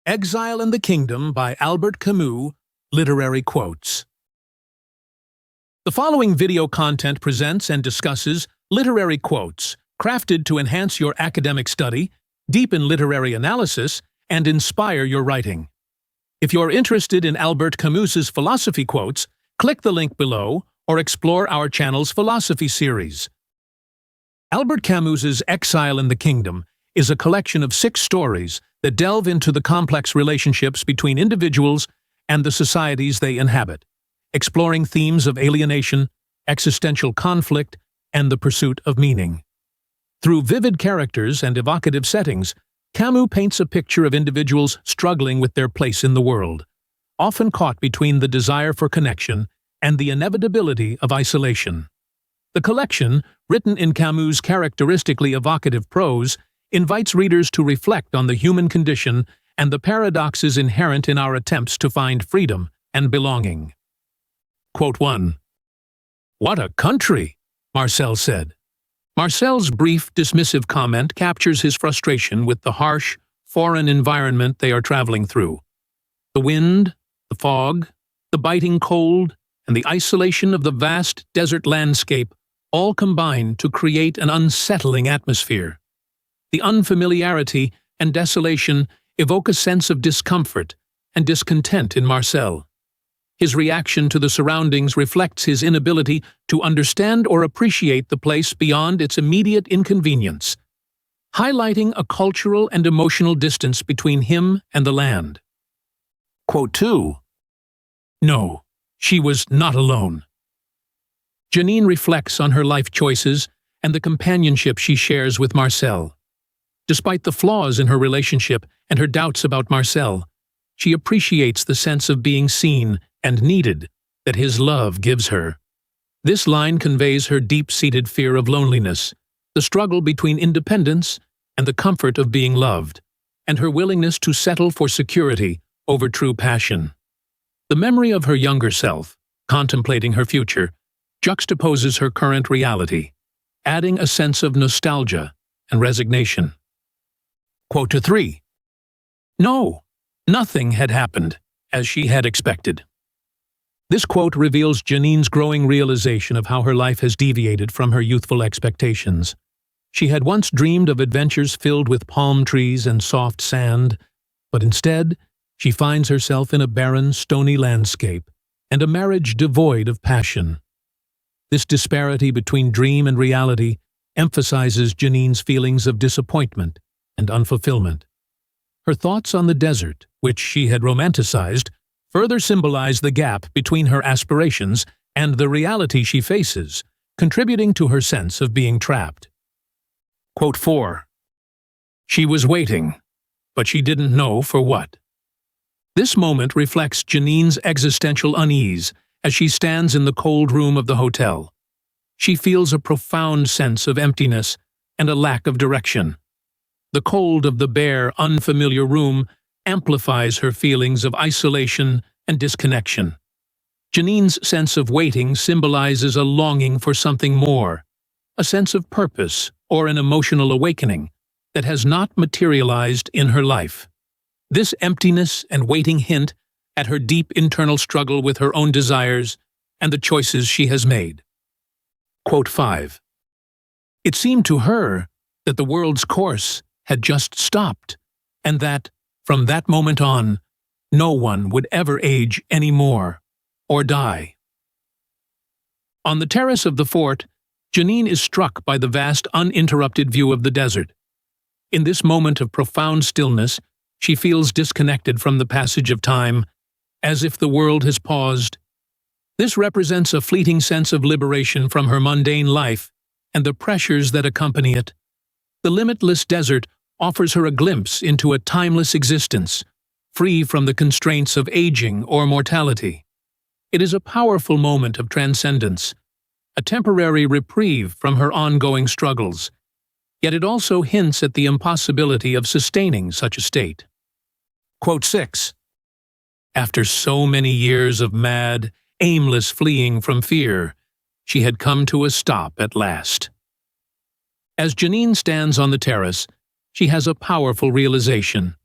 Exile in the Kingdom by Albert Camus, Literary Quotes. The following video content presents and discusses literary quotes crafted to enhance your academic study, deepen literary analysis, and inspire your writing. If you're interested in Albert Camus's philosophy quotes, click the link below or explore our channel's philosophy series. Albert Camus's Exile in the Kingdom is a collection of 6 stories that delve into the complex relationships between individuals and the societies they inhabit, exploring themes of alienation, existential conflict, and the pursuit of meaning. Through vivid characters and evocative settings, Camus paints a picture of individuals struggling with their place in the world, often caught between the desire for connection and the inevitability of isolation. The collection, written in Camus' characteristically evocative prose, invites readers to reflect on the human condition and the paradoxes inherent in our attempts to find freedom and belonging. Quote 1. "What a country," Marcel said. Marcel's brief, dismissive comment captures his frustration with the harsh, foreign environment they are traveling through. The wind, the fog, the biting cold, and the isolation of the vast desert landscape all combine to create an unsettling atmosphere. The unfamiliarity and desolation evoke a sense of discomfort and discontent in Marcel. His reaction to the surroundings reflects his inability to understand or appreciate the place beyond its immediate inconvenience, highlighting a cultural and emotional distance between him and the land. Quote 2. No, she was not alone. Janine reflects on her life choices and the companionship she shares with Marcel. Despite the flaws in her relationship and her doubts about Marcel, she appreciates the sense of being seen and needed that his love gives her. This line conveys her deep-seated fear of loneliness, the struggle between independence and the comfort of being loved, and her willingness to settle for security over true passion. The memory of her younger self, contemplating her future, juxtaposes her current reality, adding a sense of nostalgia and resignation. Quote 3. No, nothing had happened as she had expected. This quote reveals Janine's growing realization of how her life has deviated from her youthful expectations. She had once dreamed of adventures filled with palm trees and soft sand, but instead, she finds herself in a barren, stony landscape and a marriage devoid of passion. This disparity between dream and reality emphasizes Janine's feelings of disappointment and unfulfillment. Her thoughts on the desert, which she had romanticized, further symbolize the gap between her aspirations and the reality she faces, contributing to her sense of being trapped. Quote 4. She was waiting, but she didn't know for what. This moment reflects Janine's existential unease as she stands in the cold room of the hotel. She feels a profound sense of emptiness and a lack of direction. The cold of the bare, unfamiliar room amplifies her feelings of isolation and disconnection. Janine's sense of waiting symbolizes a longing for something more, a sense of purpose or an emotional awakening that has not materialized in her life. This emptiness and waiting hint at her deep internal struggle with her own desires and the choices she has made. Quote 5. It seemed to her that the world's course had just stopped, and that, from that moment on, no one would ever age any more, or die. On the terrace of the fort, Janine is struck by the vast, uninterrupted view of the desert. In this moment of profound stillness, she feels disconnected from the passage of time, as if the world has paused. This represents a fleeting sense of liberation from her mundane life and the pressures that accompany it. The limitless desert offers her a glimpse into a timeless existence, free from the constraints of aging or mortality. It is a powerful moment of transcendence, a temporary reprieve from her ongoing struggles, yet it also hints at the impossibility of sustaining such a state. Quote 6. After so many years of mad, aimless fleeing from fear, She had come to a stop at last. As Janine stands on the terrace, she has a powerful realization.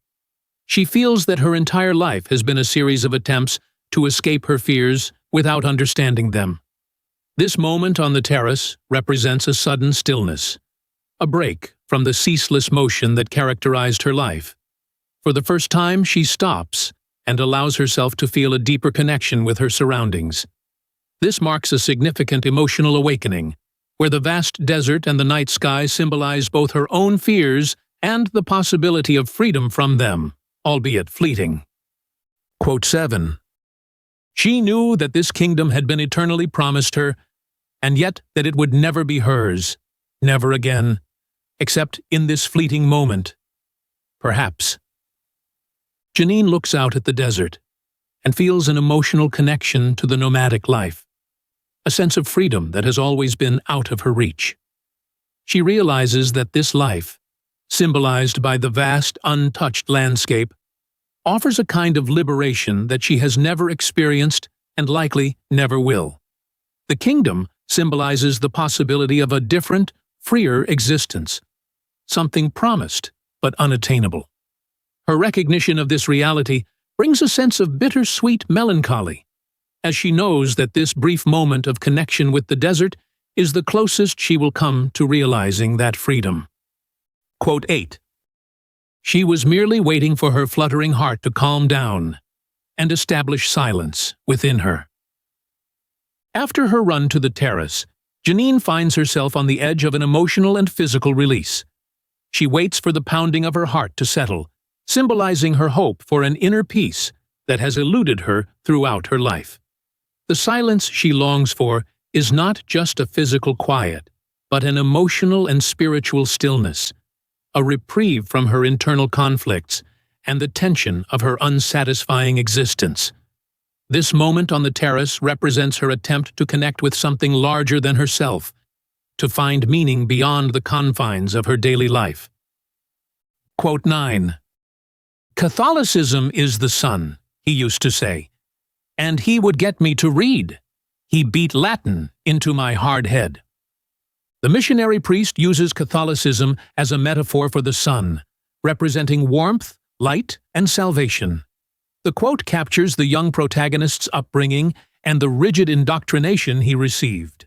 She feels that her entire life has been a series of attempts to escape her fears without understanding them. This moment on the terrace represents a sudden stillness, a break from the ceaseless motion that characterized her life. For the first time, she stops and allows herself to feel a deeper connection with her surroundings. This marks a significant emotional awakening, where the vast desert and the night sky symbolize both her own fears and the possibility of freedom from them, albeit fleeting. Quote 7. She knew that this kingdom had been eternally promised her, and yet that it would never be hers, never again, except in this fleeting moment. Perhaps. Janine looks out at the desert and feels an emotional connection to the nomadic life, a sense of freedom that has always been out of her reach. She realizes that this life, symbolized by the vast, untouched landscape, offers a kind of liberation that she has never experienced and likely never will. The kingdom symbolizes the possibility of a different, freer existence, something promised but unattainable. Her recognition of this reality brings a sense of bittersweet melancholy, as she knows that this brief moment of connection with the desert is the closest she will come to realizing that freedom. Quote 8. She was merely waiting for her fluttering heart to calm down and establish silence within her. After her run to the terrace, Janine finds herself on the edge of an emotional and physical release. She waits for the pounding of her heart to settle, symbolizing her hope for an inner peace that has eluded her throughout her life. The silence she longs for is not just a physical quiet, but an emotional and spiritual stillness, a reprieve from her internal conflicts and the tension of her unsatisfying existence. This moment on the terrace represents her attempt to connect with something larger than herself, to find meaning beyond the confines of her daily life. Quote 9. Catholicism is the sun, he used to say, and he would get me to read. He beat Latin into my hard head. The missionary priest uses Catholicism as a metaphor for the sun, representing warmth, light, and salvation. The quote captures the young protagonist's upbringing and the rigid indoctrination he received.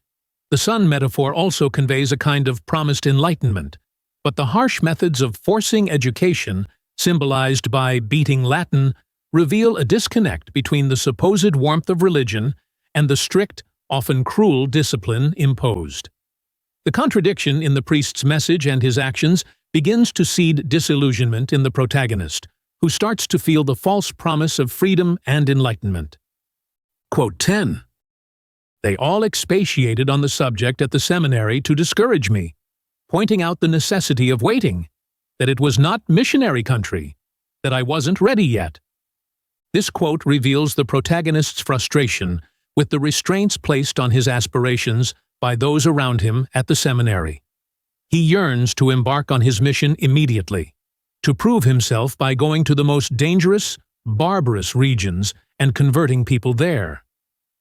The sun metaphor also conveys a kind of promised enlightenment, but the harsh methods of forcing education, symbolized by beating Latin, reveal a disconnect between the supposed warmth of religion and the strict, often cruel discipline imposed. The contradiction in the priest's message and his actions begins to seed disillusionment in the protagonist, who starts to feel the false promise of freedom and enlightenment. Quote 10. They all expatiated on the subject at the seminary to discourage me, pointing out the necessity of waiting, that it was not missionary country, that I wasn't ready yet. This quote reveals the protagonist's frustration with the restraints placed on his aspirations by those around him at the seminary. He yearns to embark on his mission immediately, to prove himself by going to the most dangerous, barbarous regions and converting people there.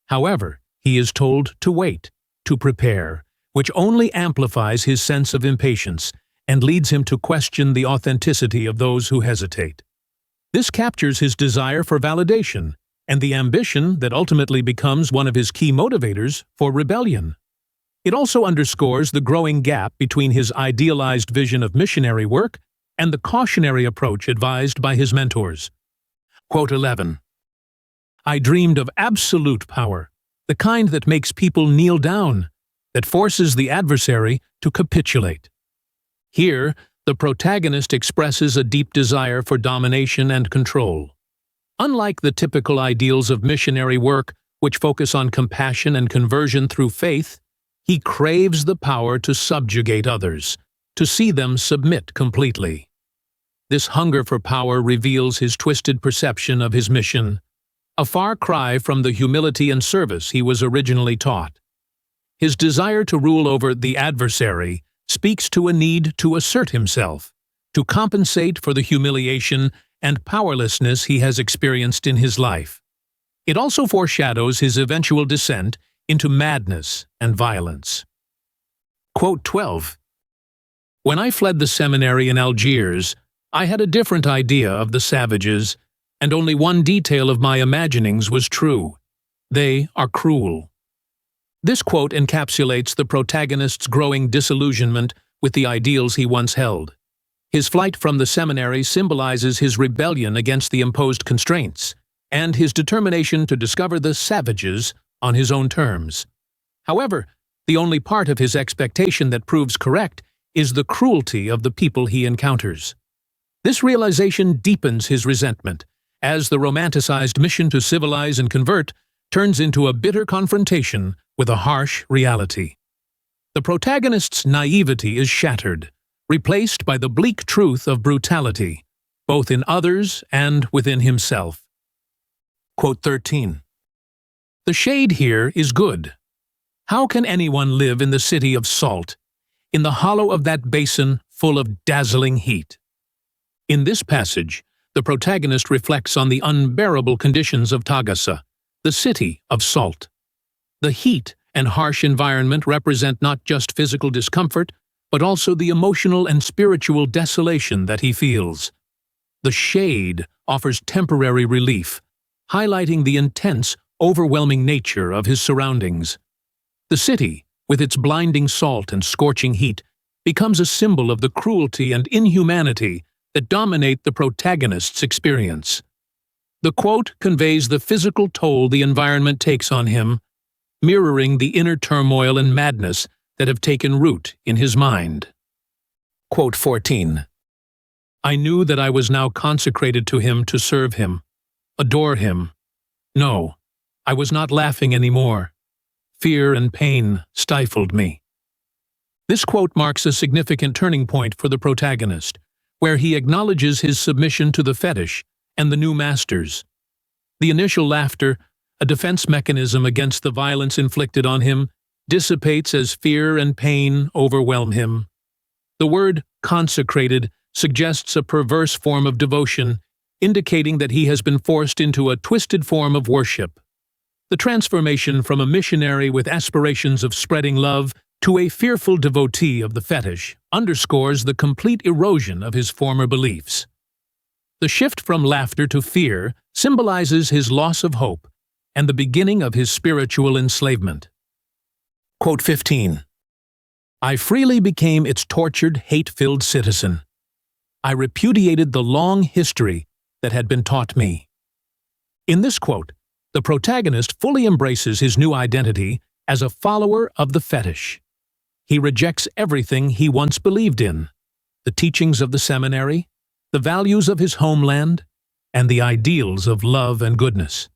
However, he is told to wait, to prepare, which only amplifies his sense of impatience and leads him to question the authenticity of those who hesitate. This captures his desire for validation and the ambition that ultimately becomes one of his key motivators for rebellion. It also underscores the growing gap between his idealized vision of missionary work and the cautionary approach advised by his mentors. Quote 11. I dreamed of absolute power, the kind that makes people kneel down, that forces the adversary to capitulate. Here, the protagonist expresses a deep desire for domination and control. Unlike the typical ideals of missionary work, which focus on compassion and conversion through faith, he craves the power to subjugate others, to see them submit completely. This hunger for power reveals his twisted perception of his mission, a far cry from the humility and service he was originally taught. His desire to rule over the adversary speaks to a need to assert himself, to compensate for the humiliation and powerlessness he has experienced in his life. It also foreshadows his eventual descent into madness and violence. Quote 12. When I fled the seminary in Algiers, I had a different idea of the savages, and only one detail of my imaginings was true. They are cruel. This quote encapsulates the protagonist's growing disillusionment with the ideals he once held. His flight from the seminary symbolizes his rebellion against the imposed constraints, and his determination to discover the savages on his own terms. However, the only part of his expectation that proves correct is the cruelty of the people he encounters. This realization deepens his resentment, as the romanticized mission to civilize and convert turns into a bitter confrontation with a harsh reality. The protagonist's naivety is shattered, replaced by the bleak truth of brutality, both in others and within himself. Quote 13. The shade here is good. How can anyone live in the city of salt, in the hollow of that basin full of dazzling heat? In this passage, the protagonist reflects on the unbearable conditions of Tagasa, the city of salt. The heat and harsh environment represent not just physical discomfort, but also the emotional and spiritual desolation that he feels. The shade offers temporary relief, highlighting the intense, overwhelming nature of his surroundings. The city, with its blinding salt and scorching heat, becomes a symbol of the cruelty and inhumanity that dominate the protagonist's experience. The quote conveys the physical toll the environment takes on him, mirroring the inner turmoil and madness that have taken root in his mind. Quote 14. I knew that I was now consecrated to him to serve him, adore him. No, I was not laughing anymore. Fear and pain stifled me. This quote marks a significant turning point for the protagonist, where he acknowledges his submission to the fetish and the new masters. The initial laughter, a defense mechanism against the violence inflicted on him, dissipates as fear and pain overwhelm him. The word consecrated suggests a perverse form of devotion, indicating that he has been forced into a twisted form of worship. The transformation from a missionary with aspirations of spreading love to a fearful devotee of the fetish underscores the complete erosion of his former beliefs. The shift from laughter to fear symbolizes his loss of hope and the beginning of his spiritual enslavement. Quote 15. I freely became its tortured, hate-filled citizen. I repudiated the long history that had been taught me. In this quote, the protagonist fully embraces his new identity as a follower of the fetish. He rejects everything he once believed in, the teachings of the seminary, the values of his homeland, and the ideals of love and goodness.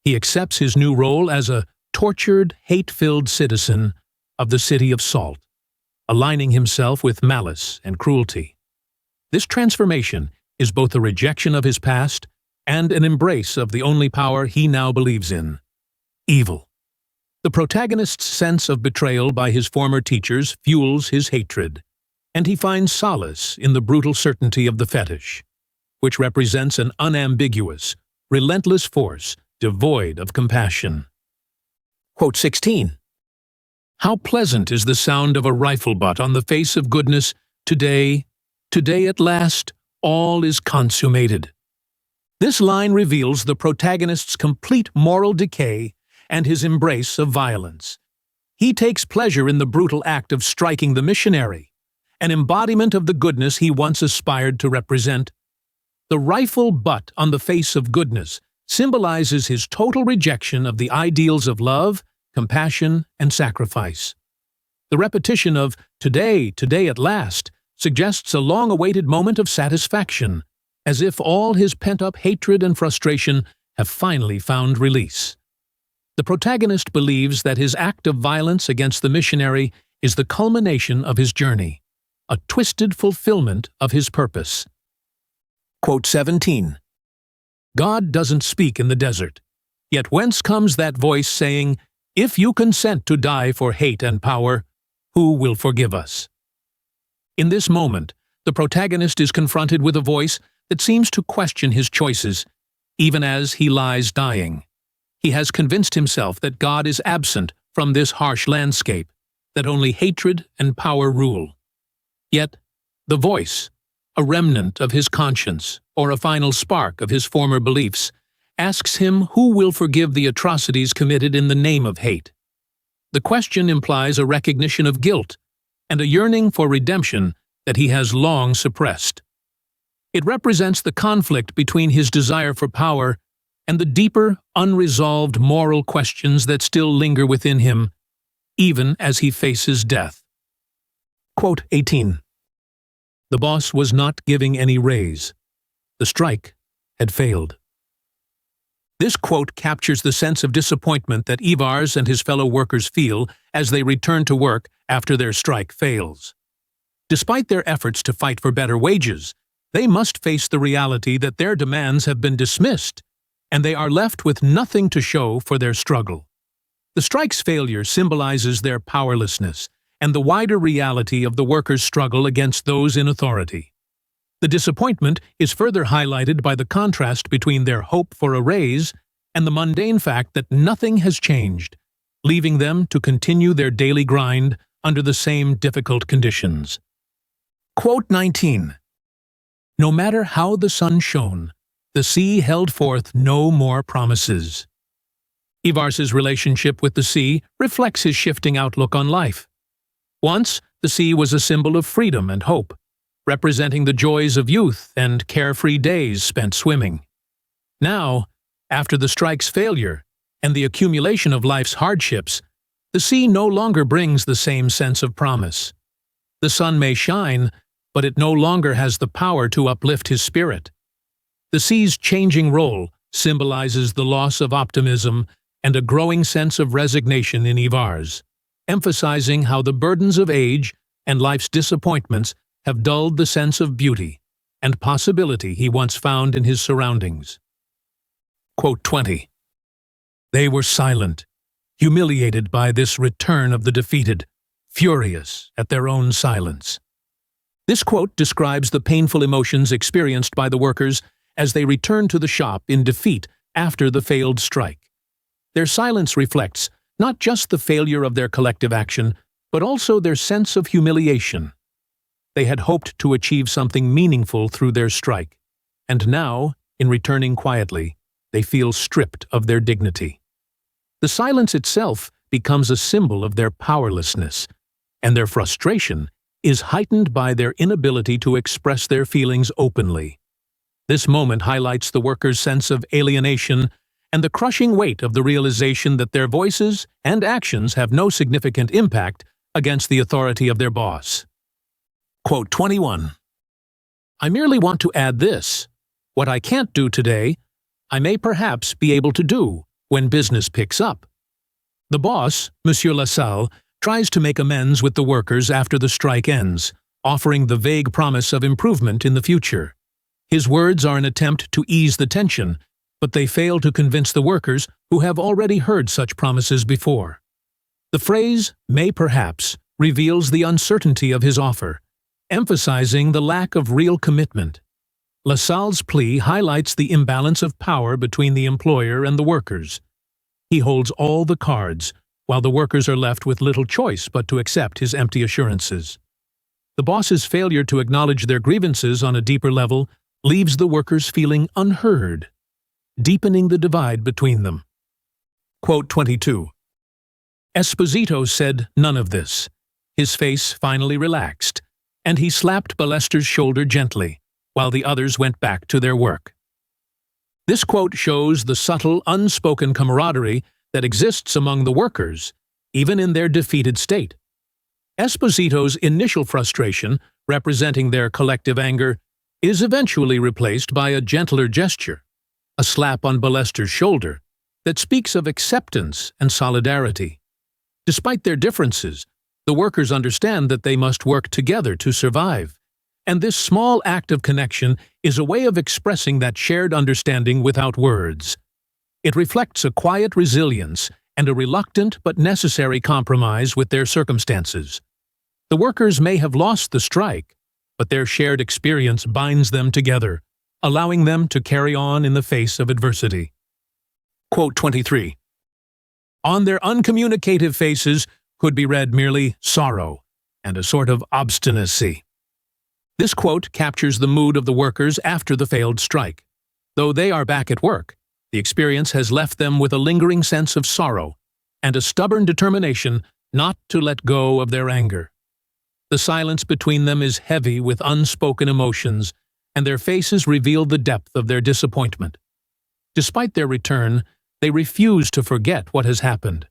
He accepts his new role as a tortured, hate-filled citizen of the city of salt, aligning himself with malice and cruelty. This transformation is both a rejection of his past and an embrace of the only power he now believes in: evil. The protagonist's sense of betrayal by his former teachers fuels his hatred, and he finds solace in the brutal certainty of the fetish, which represents an unambiguous, relentless force devoid of compassion. Quote 16. How pleasant is the sound of a rifle butt on the face of goodness, today, today at last, all is consummated. This line reveals the protagonist's complete moral decay and his embrace of violence. He takes pleasure in the brutal act of striking the missionary, an embodiment of the goodness he once aspired to represent. The rifle butt on the face of goodness symbolizes his total rejection of the ideals of love, compassion, and sacrifice. The repetition of today, today at last suggests a long-awaited moment of satisfaction, as if all his pent-up hatred and frustration have finally found release. The protagonist believes that his act of violence against the missionary is the culmination of his journey, a twisted fulfillment of his purpose. Quote 17. God doesn't speak in the desert, yet whence comes that voice saying, if you consent to die for hate and power, who will forgive us? In this moment, the protagonist is confronted with a voice that seems to question his choices, even as he lies dying. He has convinced himself that God is absent from this harsh landscape, that only hatred and power rule. Yet, the voice, a remnant of his conscience, or a final spark of his former beliefs, asks him who will forgive the atrocities committed in the name of hate. The question implies a recognition of guilt and a yearning for redemption that he has long suppressed. It represents the conflict between his desire for power and the deeper, unresolved moral questions that still linger within him, even as he faces death. Quote 18. The boss was not giving any raise. The strike had failed. This quote captures the sense of disappointment that Ivars and his fellow workers feel as they return to work after their strike fails. Despite their efforts to fight for better wages, they must face the reality that their demands have been dismissed, and they are left with nothing to show for their struggle. The strike's failure symbolizes their powerlessness and the wider reality of the workers' struggle against those in authority. The disappointment is further highlighted by the contrast between their hope for a raise and the mundane fact that nothing has changed, leaving them to continue their daily grind under the same difficult conditions. Quote 19. No matter how the sun shone, the sea held forth no more promises. Ivars's relationship with the sea reflects his shifting outlook on life. Once, the sea was a symbol of freedom and hope, representing the joys of youth and carefree days spent swimming. Now, after the strike's failure and the accumulation of life's hardships, the sea no longer brings the same sense of promise. The sun may shine, but it no longer has the power to uplift his spirit. The sea's changing role symbolizes the loss of optimism and a growing sense of resignation in Ivars, emphasizing how the burdens of age and life's disappointments have dulled the sense of beauty and possibility he once found in his surroundings. Quote 20. They were silent, humiliated by this return of the defeated, furious at their own silence. This quote describes the painful emotions experienced by the workers as they return to the shop in defeat after the failed strike. Their silence reflects not just the failure of their collective action, but also their sense of humiliation. They had hoped to achieve something meaningful through their strike, and now, in returning quietly, they feel stripped of their dignity. The silence itself becomes a symbol of their powerlessness, and their frustration is heightened by their inability to express their feelings openly. This moment highlights the workers' sense of alienation and the crushing weight of the realization that their voices and actions have no significant impact against the authority of their boss. Quote 21. I merely want to add this. What I can't do today, I may perhaps be able to do when business picks up. The boss, Monsieur Lassalle, tries to make amends with the workers after the strike ends, offering the vague promise of improvement in the future. His words are an attempt to ease the tension, but they fail to convince the workers who have already heard such promises before. The phrase, may perhaps, reveals the uncertainty of his offer, emphasizing the lack of real commitment. Lassalle's plea highlights the imbalance of power between the employer and the workers. He holds all the cards, while the workers are left with little choice but to accept his empty assurances. The boss's failure to acknowledge their grievances on a deeper level leaves the workers feeling unheard, deepening the divide between them. Quote 22. Esposito said none of this. His face finally relaxed, and he slapped Ballester's shoulder gently, while the others went back to their work. This quote shows the subtle, unspoken camaraderie that exists among the workers, even in their defeated state. Esposito's initial frustration, representing their collective anger, is eventually replaced by a gentler gesture, a slap on Ballester's shoulder, that speaks of acceptance and solidarity. Despite their differences, the workers understand that they must work together to survive, and this small act of connection is a way of expressing that shared understanding without words. It reflects a quiet resilience and a reluctant but necessary compromise with their circumstances. The workers may have lost the strike, but their shared experience binds them together, allowing them to carry on in the face of adversity. Quote 23. On their uncommunicative faces could be read merely sorrow and a sort of obstinacy. This quote captures the mood of the workers after the failed strike. Though they are back at work, the experience has left them with a lingering sense of sorrow and a stubborn determination not to let go of their anger. The silence between them is heavy with unspoken emotions, and their faces reveal the depth of their disappointment. Despite their return, they refuse to forget what has happened.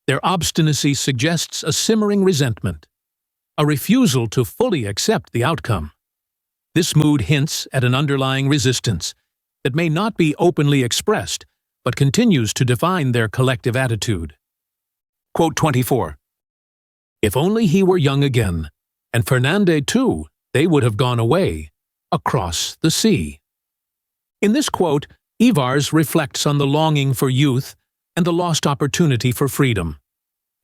Their obstinacy suggests a simmering resentment, a refusal to fully accept the outcome. This mood hints at an underlying resistance that may not be openly expressed, but continues to define their collective attitude. Quote 24. If only he were young again, and Fernande too, they would have gone away, across the sea. In this quote, Ivars reflects on the longing for youth and the lost opportunity for freedom.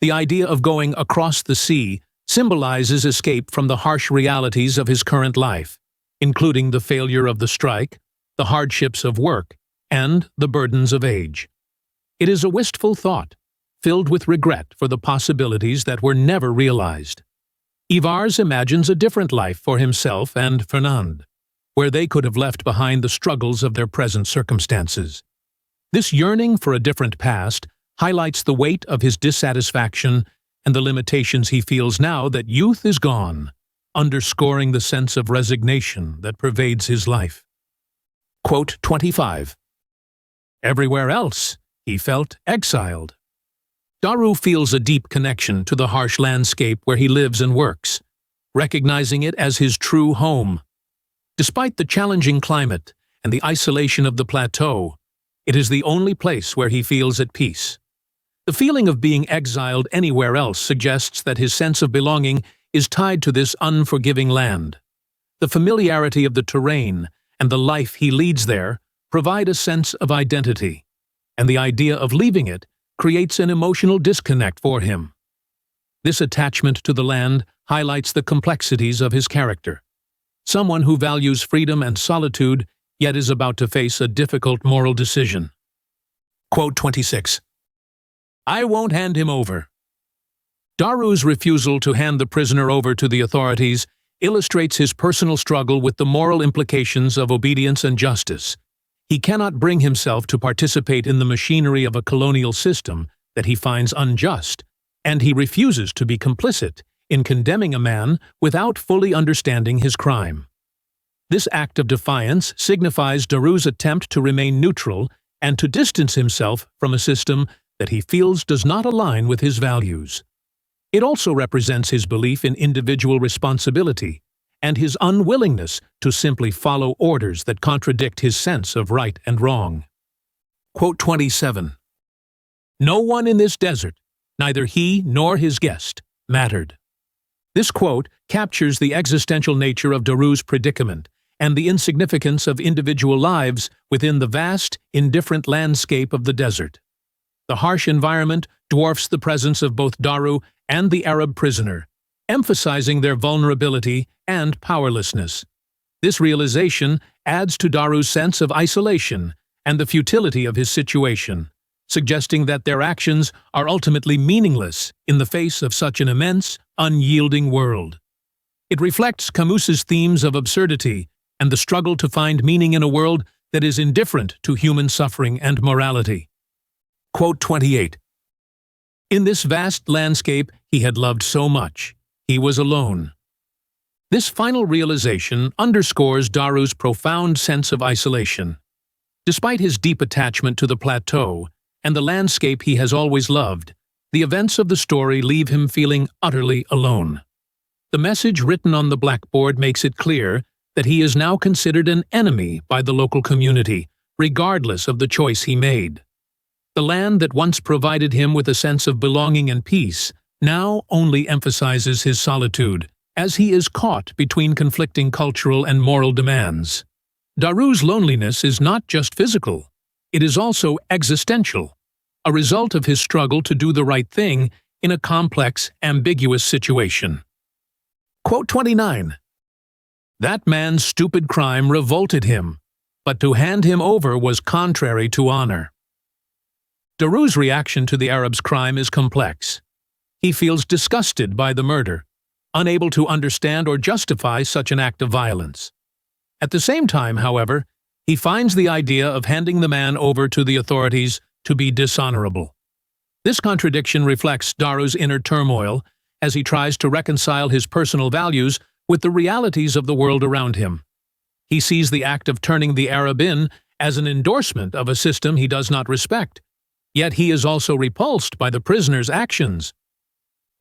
The idea of going across the sea symbolizes escape from the harsh realities of his current life, including the failure of the strike, the hardships of work, and the burdens of age. It is a wistful thought, filled with regret for the possibilities that were never realized. Ivars imagines a different life for himself and Fernande, where they could have left behind the struggles of their present circumstances. This yearning for a different past highlights the weight of his dissatisfaction and the limitations he feels now that youth is gone, underscoring the sense of resignation that pervades his life. Quote 25. Everywhere else, he felt exiled. Daru feels a deep connection to the harsh landscape where he lives and works, recognizing it as his true home. Despite the challenging climate and the isolation of the plateau, it is the only place where he feels at peace. The feeling of being exiled anywhere else suggests that his sense of belonging is tied to this unforgiving land. The familiarity of the terrain and the life he leads there provide a sense of identity, and the idea of leaving it creates an emotional disconnect for him. This attachment to the land highlights the complexities of his character. Someone who values freedom and solitude, yet is about to face a difficult moral decision. Quote 26. I won't hand him over. Daru's refusal to hand the prisoner over to the authorities illustrates his personal struggle with the moral implications of obedience and justice. He cannot bring himself to participate in the machinery of a colonial system that he finds unjust, and he refuses to be complicit in condemning a man without fully understanding his crime. This act of defiance signifies Daru's attempt to remain neutral and to distance himself from a system that he feels does not align with his values. It also represents his belief in individual responsibility and his unwillingness to simply follow orders that contradict his sense of right and wrong. Quote 27. No one in this desert, neither he nor his guest, mattered. This quote captures the existential nature of Daru's predicament and the insignificance of individual lives within the vast, indifferent landscape of the desert. The harsh environment dwarfs the presence of both Daru and the Arab prisoner, emphasizing their vulnerability and powerlessness. This realization adds to Daru's sense of isolation and the futility of his situation, suggesting that their actions are ultimately meaningless in the face of such an immense, unyielding world. It reflects Camus's themes of absurdity and the struggle to find meaning in a world that is indifferent to human suffering and morality. Quote 28. In this vast landscape he had loved so much, he was alone. This final realization underscores Daru's profound sense of isolation. Despite his deep attachment to the plateau and the landscape he has always loved, the events of the story leave him feeling utterly alone. The message written on the blackboard makes it clear that he is now considered an enemy by the local community, regardless of the choice he made. The land that once provided him with a sense of belonging and peace now only emphasizes his solitude, as he is caught between conflicting cultural and moral demands. Daru's loneliness is not just physical, it is also existential, a result of his struggle to do the right thing in a complex, ambiguous situation. Quote 29. That man's stupid crime revolted him, but to hand him over was contrary to honor. Daru's reaction to the Arab's crime is complex. He feels disgusted by the murder, unable to understand or justify such an act of violence. At the same time, however, he finds the idea of handing the man over to the authorities to be dishonorable. This contradiction reflects Daru's inner turmoil as he tries to reconcile his personal values with the realities of the world around him. He sees the act of turning the Arab in as an endorsement of a system he does not respect, yet he is also repulsed by the prisoner's actions.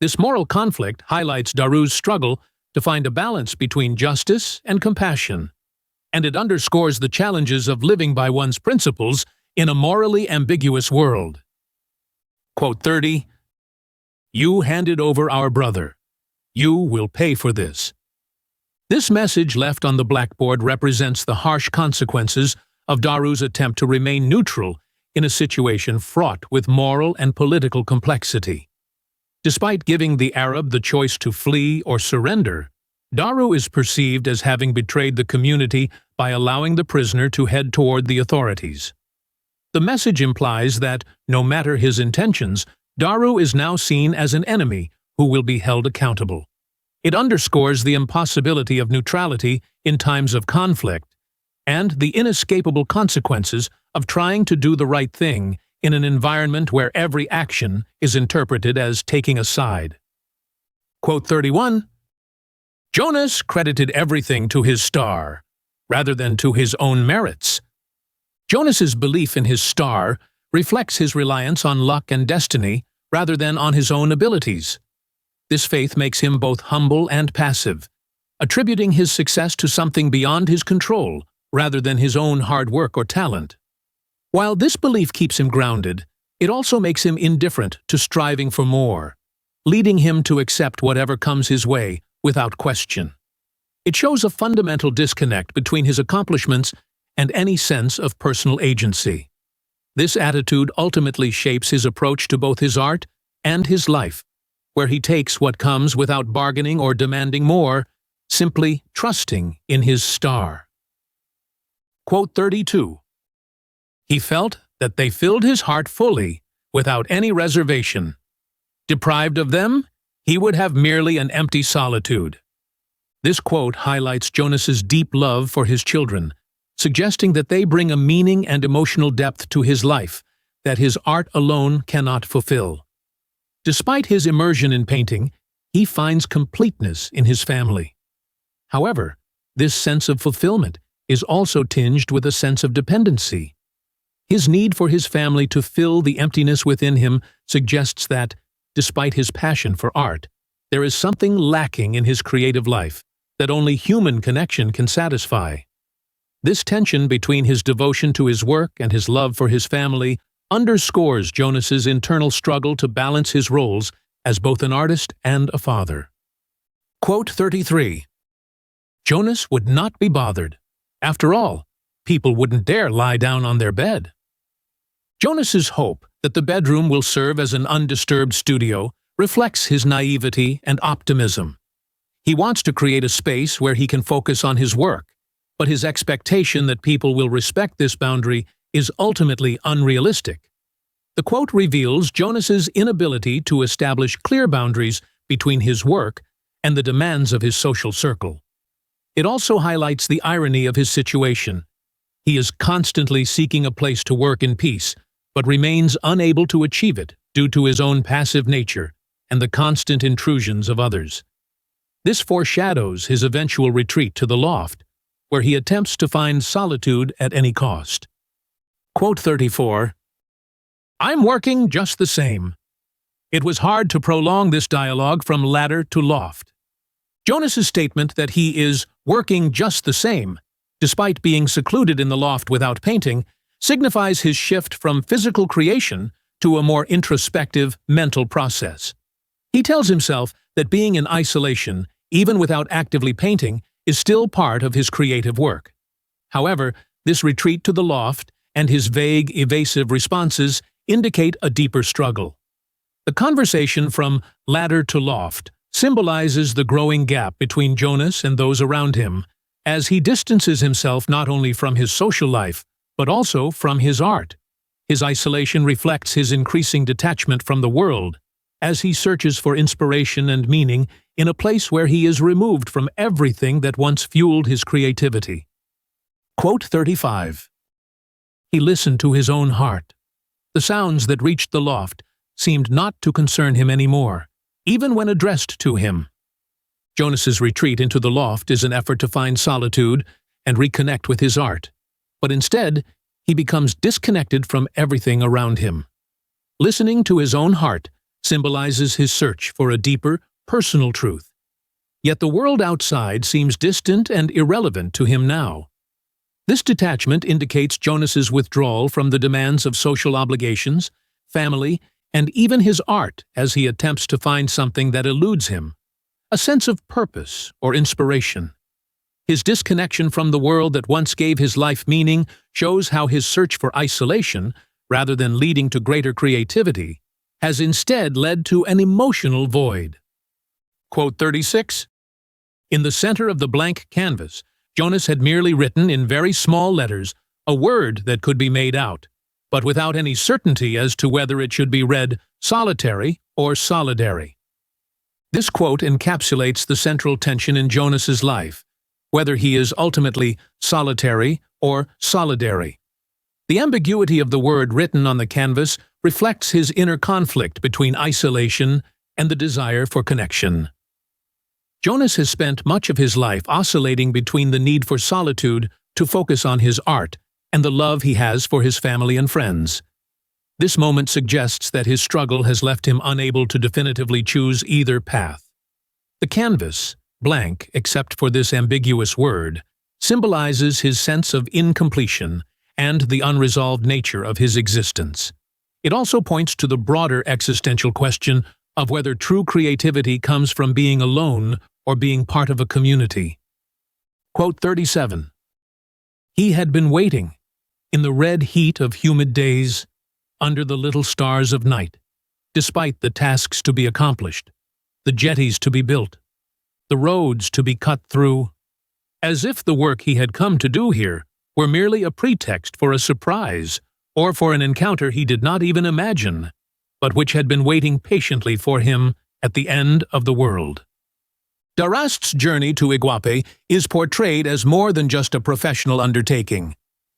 This moral conflict highlights Daru's struggle to find a balance between justice and compassion, and it underscores the challenges of living by one's principles in a morally ambiguous world. Quote 30, "You handed over our brother. You will pay for this." This message left on the blackboard represents the harsh consequences of Daru's attempt to remain neutral in a situation fraught with moral and political complexity. Despite giving the Arab the choice to flee or surrender, Daru is perceived as having betrayed the community by allowing the prisoner to head toward the authorities. The message implies that, no matter his intentions, Daru is now seen as an enemy who will be held accountable. It underscores the impossibility of neutrality in times of conflict and the inescapable consequences of trying to do the right thing in an environment where every action is interpreted as taking a side. Quote 31, "Jonas credited everything to his star, rather than to his own merits." Jonas's belief in his star reflects his reliance on luck and destiny rather than on his own abilities. This faith makes him both humble and passive, attributing his success to something beyond his control rather than his own hard work or talent. While this belief keeps him grounded, it also makes him indifferent to striving for more, leading him to accept whatever comes his way without question. It shows a fundamental disconnect between his accomplishments and any sense of personal agency. This attitude ultimately shapes his approach to both his art and his life, where he takes what comes without bargaining or demanding more, simply trusting in his star. Quote 32, "He felt that they filled his heart fully, without any reservation. Deprived of them, he would have merely an empty solitude." This quote highlights Jonas's deep love for his children, suggesting that they bring a meaning and emotional depth to his life that his art alone cannot fulfill. Despite his immersion in painting, he finds completeness in his family. However, this sense of fulfillment is also tinged with a sense of dependency. His need for his family to fill the emptiness within him suggests that, despite his passion for art, there is something lacking in his creative life that only human connection can satisfy. This tension between his devotion to his work and his love for his family underscores Jonas's internal struggle to balance his roles as both an artist and a father. Quote 33, "Jonas would not be bothered. After all, people wouldn't dare lie down on their bed." Jonas's hope that the bedroom will serve as an undisturbed studio reflects his naivety and optimism. He wants to create a space where he can focus on his work, but his expectation that people will respect this boundary is ultimately unrealistic. The quote reveals Jonas's inability to establish clear boundaries between his work and the demands of his social circle. It also highlights the irony of his situation. He is constantly seeking a place to work in peace, but remains unable to achieve it due to his own passive nature and the constant intrusions of others. This foreshadows his eventual retreat to the loft, where he attempts to find solitude at any cost. Quote 34, "I'm working just the same." It was hard to prolong this dialogue from ladder to loft. Jonas's statement that he is working just the same, despite being secluded in the loft without painting, signifies his shift from physical creation to a more introspective mental process. He tells himself that being in isolation, even without actively painting, is still part of his creative work. However, this retreat to the loft and his vague, evasive responses indicate a deeper struggle. The conversation from ladder to loft symbolizes the growing gap between Jonas and those around him, as he distances himself not only from his social life, but also from his art. His isolation reflects his increasing detachment from the world, as he searches for inspiration and meaning in a place where he is removed from everything that once fueled his creativity. Quote 35. He listened to his own heart. The sounds that reached the loft seemed not to concern him anymore, even when addressed to him. Jonas's retreat into the loft is an effort to find solitude and reconnect with his art, but instead, he becomes disconnected from everything around him. Listening to his own heart symbolizes his search for a deeper, personal truth. Yet the world outside seems distant and irrelevant to him now. This detachment indicates Jonas's withdrawal from the demands of social obligations, family, and even his art as he attempts to find something that eludes him, a sense of purpose or inspiration. His disconnection from the world that once gave his life meaning shows how his search for isolation, rather than leading to greater creativity, has instead led to an emotional void. Quote 36. In the center of the blank canvas, Jonas had merely written in very small letters a word that could be made out, but without any certainty as to whether it should be read solitary or solidary. This quote encapsulates the central tension in Jonas's life, whether he is ultimately solitary or solidary. The ambiguity of the word written on the canvas reflects his inner conflict between isolation and the desire for connection. Jonas has spent much of his life oscillating between the need for solitude to focus on his art and the love he has for his family and friends. This moment suggests that his struggle has left him unable to definitively choose either path. The canvas, blank except for this ambiguous word, symbolizes his sense of incompletion and the unresolved nature of his existence. It also points to the broader existential question of whether true creativity comes from being alone or being part of a community. Quote 37. He had been waiting, in the red heat of humid days, under the little stars of night, despite the tasks to be accomplished, the jetties to be built, the roads to be cut through, as if the work he had come to do here were merely a pretext for a surprise or for an encounter he did not even imagine, but which had been waiting patiently for him at the end of the world. Darast's journey to Iguape is portrayed as more than just a professional undertaking.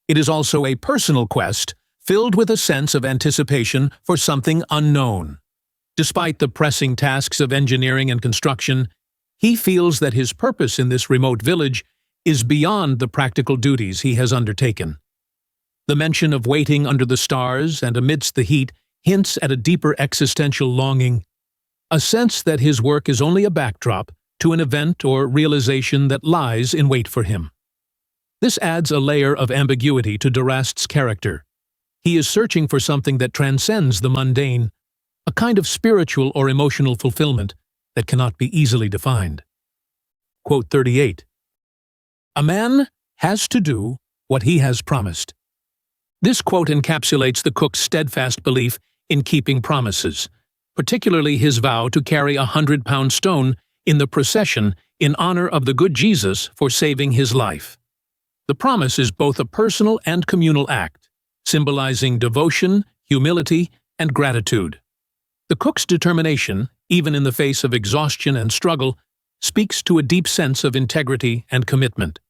It is also a personal quest filled with a sense of anticipation for something unknown. Despite the pressing tasks of engineering and construction, he feels that his purpose in this remote village is beyond the practical duties he has undertaken. The mention of waiting under the stars and amidst the heat hints at a deeper existential longing, a sense that his work is only a backdrop to an event or realization that lies in wait for him. This adds a layer of ambiguity to Darast's character. He is searching for something that transcends the mundane, a kind of spiritual or emotional fulfillment that cannot be easily defined. Quote 38. A man has to do what he has promised. This quote encapsulates the cook's steadfast belief in keeping promises, particularly his vow to carry a 100-pound stone in the procession in honor of the good Jesus for saving his life. The promise is both a personal and communal act, symbolizing devotion, humility, and gratitude. The cook's determination, even in the face of exhaustion and struggle, speaks to a deep sense of integrity and commitment.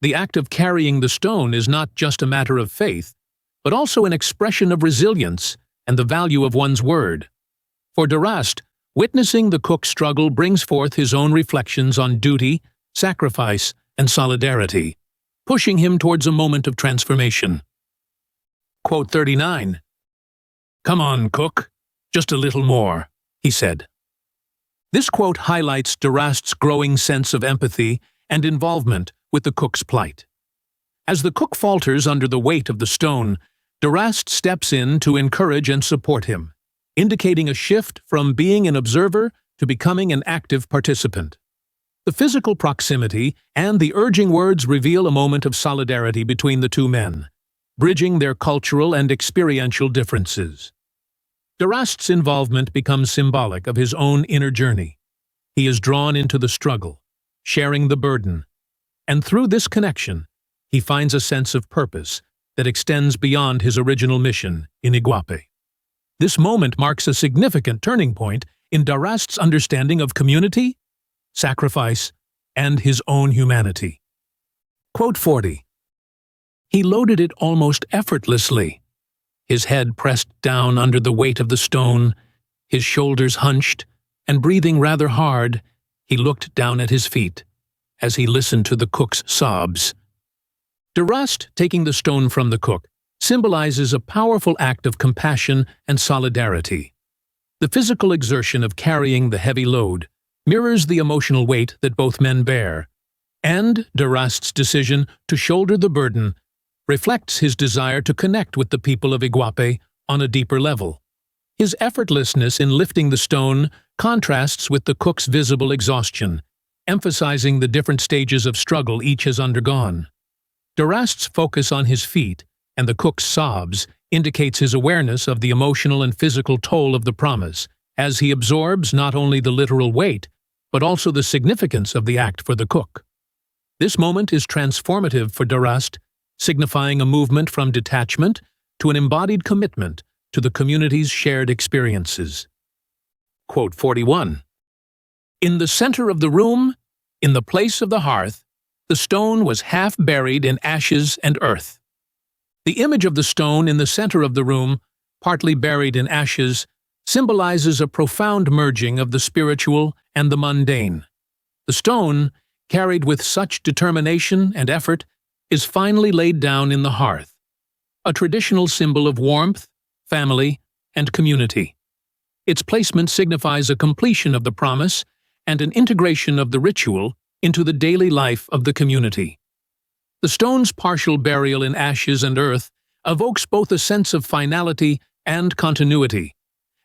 The act of carrying the stone is not just a matter of faith, but also an expression of resilience and the value of one's word. For Darast, witnessing the cook's struggle brings forth his own reflections on duty, sacrifice, and solidarity, pushing him towards a moment of transformation. Quote 39. "Come on, cook, just a little more," he said. This quote highlights Darast's growing sense of empathy and involvement with the cook's plight. As the cook falters under the weight of the stone, Darast steps in to encourage and support him, indicating a shift from being an observer to becoming an active participant. The physical proximity and the urging words reveal a moment of solidarity between the two men, bridging their cultural and experiential differences. Darast's involvement becomes symbolic of his own inner journey. He is drawn into the struggle, sharing the burden, and through this connection, he finds a sense of purpose that extends beyond his original mission in Iguape. This moment marks a significant turning point in Darast's understanding of community, sacrifice, and his own humanity. Quote 40. He loaded it almost effortlessly. His head pressed down under the weight of the stone, his shoulders hunched, and breathing rather hard, he looked down at his feet as he listened to the cook's sobs. Darast, taking the stone from the cook, symbolizes a powerful act of compassion and solidarity. The physical exertion of carrying the heavy load mirrors the emotional weight that both men bear, and Darast's decision to shoulder the burden reflects his desire to connect with the people of Iguape on a deeper level. His effortlessness in lifting the stone contrasts with the cook's visible exhaustion, emphasizing the different stages of struggle each has undergone. Darast's focus on his feet and the cook's sobs indicates his awareness of the emotional and physical toll of the promise, as he absorbs not only the literal weight, but also the significance of the act for the cook. This moment is transformative for Darast, signifying a movement from detachment to an embodied commitment to the community's shared experiences. Quote 41. In the center of the room, in the place of the hearth, the stone was half buried in ashes and earth. The image of the stone in the center of the room, partly buried in ashes, symbolizes a profound merging of the spiritual and the mundane. The stone, carried with such determination and effort, is finally laid down in the hearth, a traditional symbol of warmth, family, and community. Its placement signifies a completion of the promise and an integration of the ritual into the daily life of the community. The stone's partial burial in ashes and earth evokes both a sense of finality and continuity,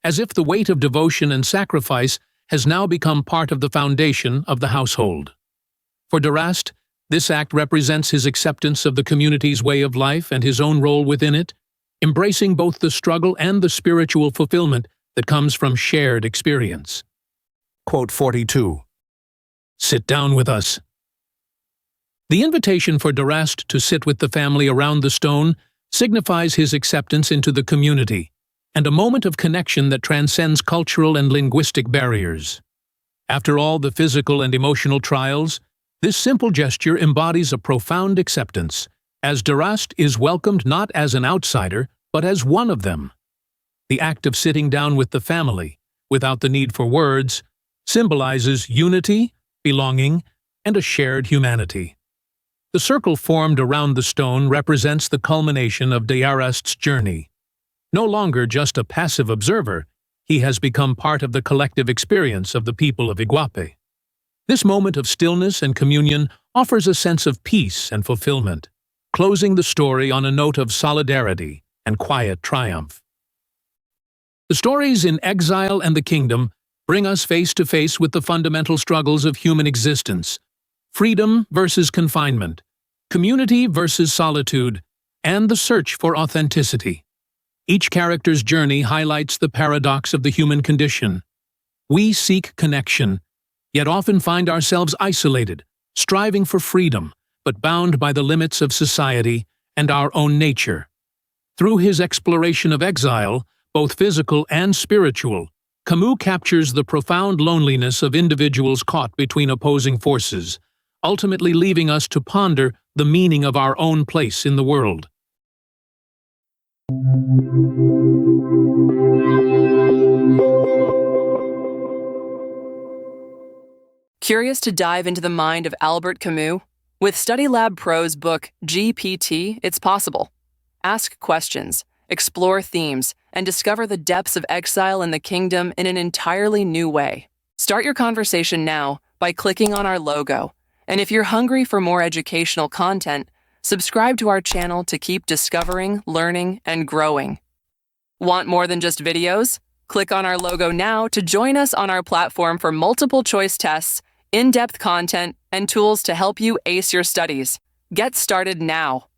as if the weight of devotion and sacrifice has now become part of the foundation of the household. For Darast, this act represents his acceptance of the community's way of life and his own role within it, embracing both the struggle and the spiritual fulfillment that comes from shared experience. Quote 42. Sit down with us. The invitation for Darast to sit with the family around the stone signifies his acceptance into the community, and a moment of connection that transcends cultural and linguistic barriers. After all the physical and emotional trials, this simple gesture embodies a profound acceptance, as Darast is welcomed not as an outsider, but as one of them. The act of sitting down with the family, without the need for words, symbolizes unity, belonging, and a shared humanity. The circle formed around the stone represents the culmination of Darast's journey. No longer just a passive observer, he has become part of the collective experience of the people of Iguape. This moment of stillness and communion offers a sense of peace and fulfillment, closing the story on a note of solidarity and quiet triumph. The stories in Exile and the Kingdom bring us face to face with the fundamental struggles of human existence: freedom versus confinement, community versus solitude, and the search for authenticity. Each character's journey highlights the paradox of the human condition. We seek connection, yet often find ourselves isolated, striving for freedom, but bound by the limits of society and our own nature. Through his exploration of exile, both physical and spiritual, Camus captures the profound loneliness of individuals caught between opposing forces, ultimately leaving us to ponder the meaning of our own place in the world. Curious to dive into the mind of Albert Camus? With StudyLab Pro's book, GPT, it's possible. Ask questions, explore themes, and discover the depths of exile and the kingdom in an entirely new way. Start your conversation now by clicking on our logo. And if you're hungry for more educational content, subscribe to our channel to keep discovering, learning, and growing. Want more than just videos? Click on our logo now to join us on our platform for multiple choice tests, in-depth content, and tools to help you ace your studies. Get started now.